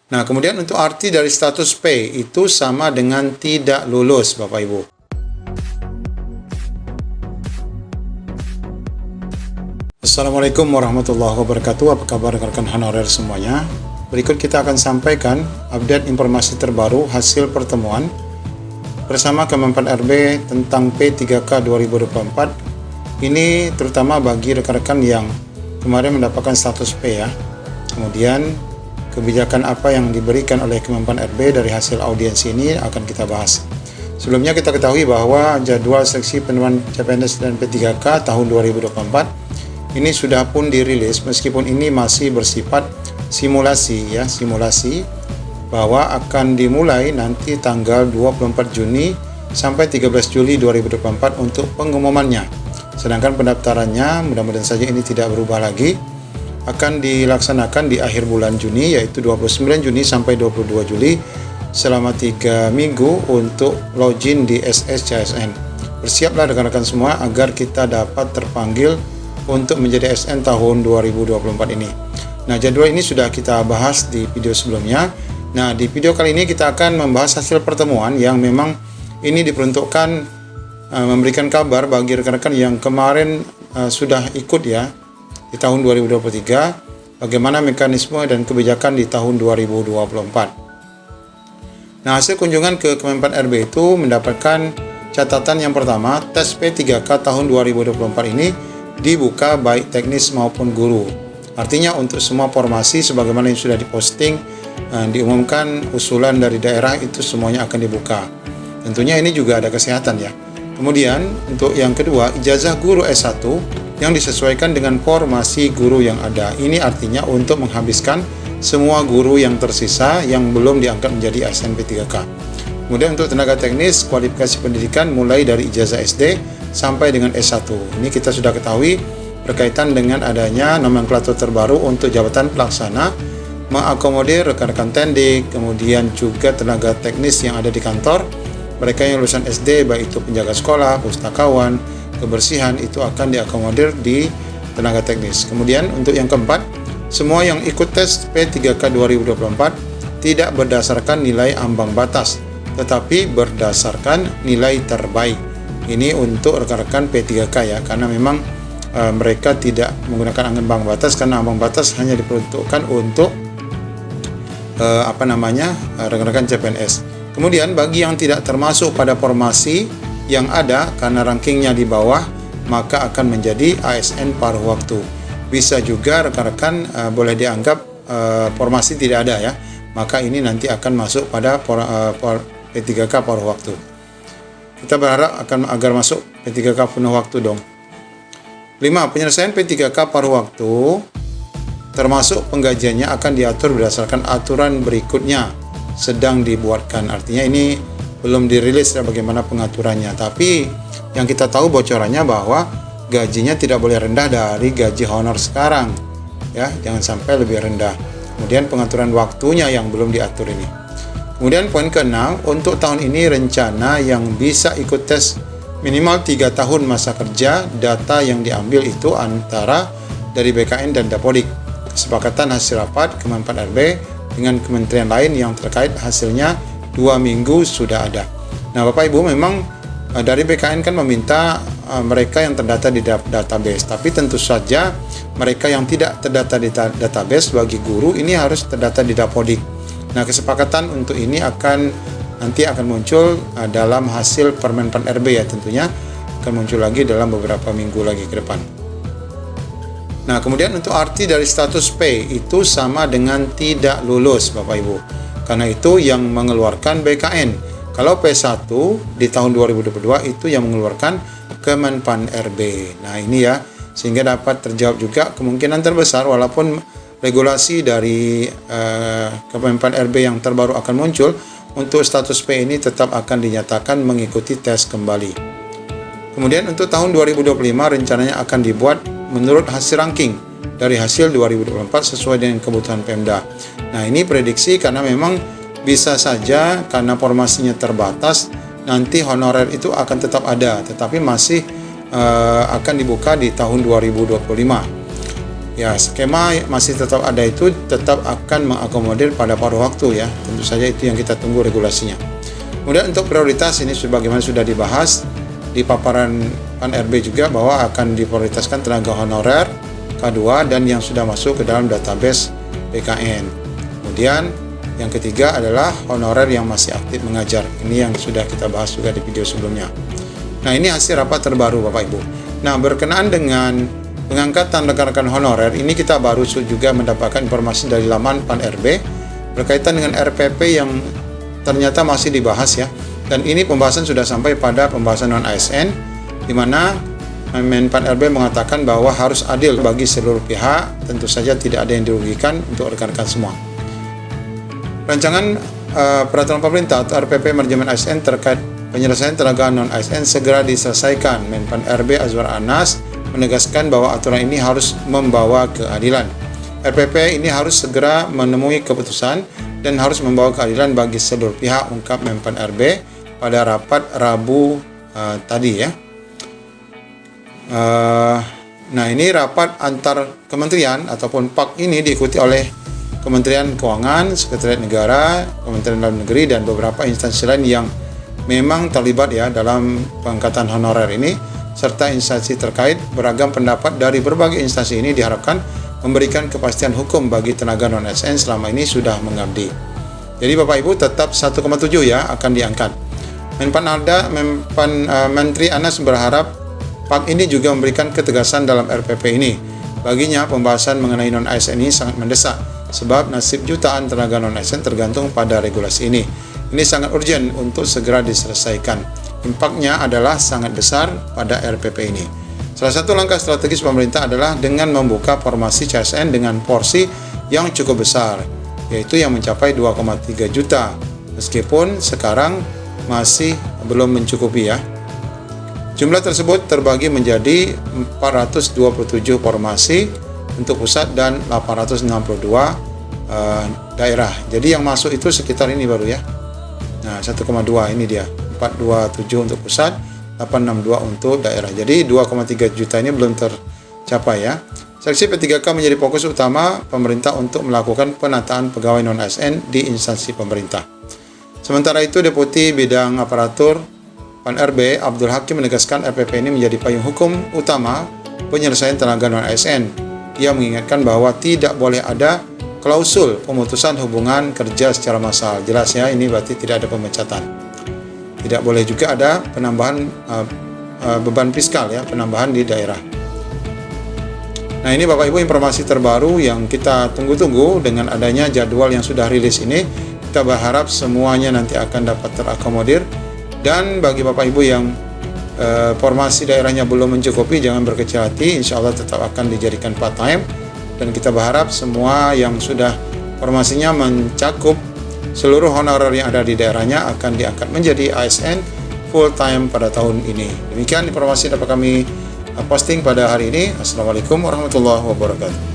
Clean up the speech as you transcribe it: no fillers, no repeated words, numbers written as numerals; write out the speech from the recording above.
Nah, kemudian untuk arti dari status P itu sama dengan tidak lulus, Bapak Ibu. Assalamualaikum warahmatullahi wabarakatuh. Apa kabar rekan-rekan honorer semuanya? Berikut kita akan sampaikan update informasi terbaru hasil pertemuan bersama Kemenpan RB tentang P3K 2024. Ini terutama bagi rekan-rekan yang kemarin mendapatkan status P ya. Kemudian kebijakan apa yang diberikan oleh Kemenpan RB dari hasil audiensi ini akan kita bahas. Sebelumnya kita ketahui bahwa jadwal seleksi penerimaan CPNS dan P3K tahun 2024 ini sudah pun dirilis, meskipun ini masih bersifat simulasi ya, simulasi bahwa akan dimulai nanti tanggal 24 Juni sampai 13 Juli 2024 untuk pengumumannya. Sedangkan pendaftarannya mudah-mudahan saja ini tidak berubah lagi, akan dilaksanakan di akhir bulan Juni, yaitu 29 Juni sampai 22 Juli selama 3 minggu untuk login di SSCSN. Bersiaplah rekan-rekan semua agar kita dapat terpanggil untuk menjadi SN tahun 2024 ini. Nah, jadwal ini sudah kita bahas di video sebelumnya. Nah, di video kali ini kita akan membahas hasil pertemuan yang memang ini diperuntukkan memberikan kabar bagi rekan-rekan yang kemarin sudah ikut ya di tahun 2023, bagaimana mekanisme dan kebijakan di tahun 2024. Nah, hasil kunjungan ke Kemenpan RB itu mendapatkan catatan yang pertama, tes P3K tahun 2024 ini dibuka baik teknis maupun guru. Artinya untuk semua formasi sebagaimana yang sudah diposting, diumumkan usulan dari daerah itu semuanya akan dibuka. Tentunya ini juga ada kesehatan ya. Kemudian untuk yang kedua, ijazah guru S1 yang disesuaikan dengan formasi guru yang ada. Ini artinya untuk menghabiskan semua guru yang tersisa yang belum diangkat menjadi ASN P3K. Kemudian untuk tenaga teknis, kualifikasi pendidikan mulai dari ijazah SD sampai dengan S1. Ini kita sudah ketahui berkaitan dengan adanya nomenklatur terbaru untuk jabatan pelaksana, mengakomodir rekan-rekan tendik, kemudian juga tenaga teknis yang ada di kantor. Mereka yang lulusan SD, baik itu penjaga sekolah, pustakawan, kebersihan, itu akan diakomodir di tenaga teknis. Kemudian untuk yang keempat, semua yang ikut tes P3K 2024 tidak berdasarkan nilai ambang batas, tetapi berdasarkan nilai terbaik. Ini untuk rekan-rekan P3K ya, karena memang mereka tidak menggunakan ambang batas, karena ambang batas hanya diperuntukkan untuk rekan-rekan CPNS. Kemudian bagi yang tidak termasuk pada formasi yang ada karena rankingnya di bawah, maka akan menjadi ASN paruh waktu. Bisa juga rekan-rekan boleh dianggap formasi tidak ada ya, maka ini nanti akan masuk pada P3K paruh waktu. Kita berharap agar masuk P3K penuh waktu dong. 5. Penyelesaian P3K paruh waktu termasuk penggajiannya akan diatur berdasarkan aturan berikutnya sedang dibuatkan. Artinya ini belum dirilis bagaimana pengaturannya, tapi yang kita tahu bocorannya bahwa gajinya tidak boleh rendah dari gaji honor sekarang ya, jangan sampai lebih rendah. Kemudian pengaturan waktunya yang belum diatur ini. Kemudian poin ke-6, untuk tahun ini rencana yang bisa ikut tes minimal 3 tahun masa kerja, data yang diambil itu antara dari BKN dan Dapodik. Kesepakatan hasil rapat Kemenpan RB dengan kementerian lain yang terkait, hasilnya 2 minggu sudah ada. Nah, Bapak Ibu, memang dari BKN kan meminta mereka yang terdata di database, tapi tentu saja mereka yang tidak terdata di database bagi guru ini harus terdata di Dapodik. Nah, kesepakatan untuk ini nanti akan muncul dalam hasil Permenpan RB ya, tentunya akan muncul lagi dalam beberapa minggu lagi ke depan. Nah, kemudian untuk arti dari status P itu sama dengan tidak lulus, Bapak Ibu. Karena itu yang mengeluarkan BKN. Kalau P1 di tahun 2022 itu yang mengeluarkan Kemenpan RB. Nah, ini ya, sehingga dapat terjawab juga kemungkinan terbesar walaupun regulasi dari Kemenpan RB yang terbaru akan muncul, untuk status P ini tetap akan dinyatakan mengikuti tes kembali. Kemudian untuk tahun 2025 rencananya akan dibuat menurut hasil ranking dari hasil 2024 sesuai dengan kebutuhan Pemda. Nah, ini prediksi karena memang bisa saja karena formasinya terbatas, nanti honorer itu akan tetap ada, tetapi masih akan dibuka di tahun 2025. Ya, skema masih tetap ada, itu tetap akan mengakomodir pada paruh waktu ya. Tentu saja itu yang kita tunggu regulasinya. Kemudian untuk prioritas ini sebagaimana sudah dibahas di paparan PAN-RB juga, bahwa akan diprioritaskan tenaga honorer K2 dan yang sudah masuk ke dalam database PKN. Kemudian yang ketiga adalah honorer yang masih aktif mengajar. Ini yang sudah kita bahas juga di video sebelumnya. Nah, ini hasil rapat terbaru Bapak Ibu. Nah, berkenaan dengan pengangkatan rekan-rekan honorer, ini kita baru juga mendapatkan informasi dari laman PAN-RB berkaitan dengan RPP yang ternyata masih dibahas ya. Dan ini pembahasan sudah sampai pada pembahasan non-ASN, di mana PAN-RB mengatakan bahwa harus adil bagi seluruh pihak, tentu saja tidak ada yang dirugikan untuk rekan-rekan semua. Rancangan peraturan pemerintah atau RPP manajemen ASN terkait penyelesaian tenaga non-ASN segera diselesaikan. PAN-RB Azwar Anas menegaskan bahwa aturan ini harus membawa keadilan. RPP ini harus segera menemui keputusan dan harus membawa keadilan bagi seluruh pihak, ungkap PAN-RB pada rapat Rabu tadi ya. Nah, ini rapat antar kementerian ataupun PAK ini diikuti oleh Kementerian Keuangan, Sekretariat Negara, Kementerian Dalam Negeri, dan beberapa instansi lain yang memang terlibat ya dalam pengangkatan honorer ini, serta instansi terkait. Beragam pendapat dari berbagai instansi ini diharapkan memberikan kepastian hukum bagi tenaga non-ASN selama ini sudah mengabdi. Jadi Bapak Ibu tetap 1,7 ya akan diangkat. Menteri Anas berharap PAK ini juga memberikan ketegasan dalam RPP ini. Baginya pembahasan mengenai non-ASN ini sangat mendesak, sebab nasib jutaan tenaga non-ASN tergantung pada regulasi ini. Ini sangat urgent untuk segera diselesaikan. Impaknya adalah sangat besar pada RPP ini. Salah satu langkah strategis pemerintah adalah dengan membuka formasi CSN dengan porsi yang cukup besar, yaitu yang mencapai 2,3 juta, meskipun sekarang masih belum mencukupi ya. Jumlah tersebut terbagi menjadi 427 formasi untuk pusat dan 862 daerah. Jadi yang masuk itu sekitar ini baru ya. Nah, 1,2 ini dia. 427 untuk pusat, 862 untuk daerah. Jadi 2,3 juta ini belum tercapai ya. Seksi P3K menjadi fokus utama pemerintah untuk melakukan penataan pegawai non-ASN di instansi pemerintah. Sementara itu, Deputi Bidang Aparatur PAN-RB Abdul Hakim menegaskan RPP ini menjadi payung hukum utama penyelesaian tenaga non-ASN. Ia mengingatkan bahwa tidak boleh ada klausul pemutusan hubungan kerja secara massal. Jelas ya, ini berarti tidak ada pemecatan. Tidak boleh juga ada penambahan beban fiskal ya, penambahan di daerah. Nah, ini Bapak Ibu informasi terbaru yang kita tunggu-tunggu. Dengan adanya jadwal yang sudah rilis ini, kita berharap semuanya nanti akan dapat terakomodir. Dan bagi Bapak Ibu yang formasi daerahnya belum mencukupi, jangan berkecil hati, insya Allah tetap akan dijadikan part time. Dan kita berharap semua yang sudah formasinya mencakup seluruh honorer yang ada di daerahnya akan diangkat menjadi ASN full time pada tahun ini. Demikian informasi dapat kami posting pada hari ini. Assalamualaikum warahmatullahi wabarakatuh.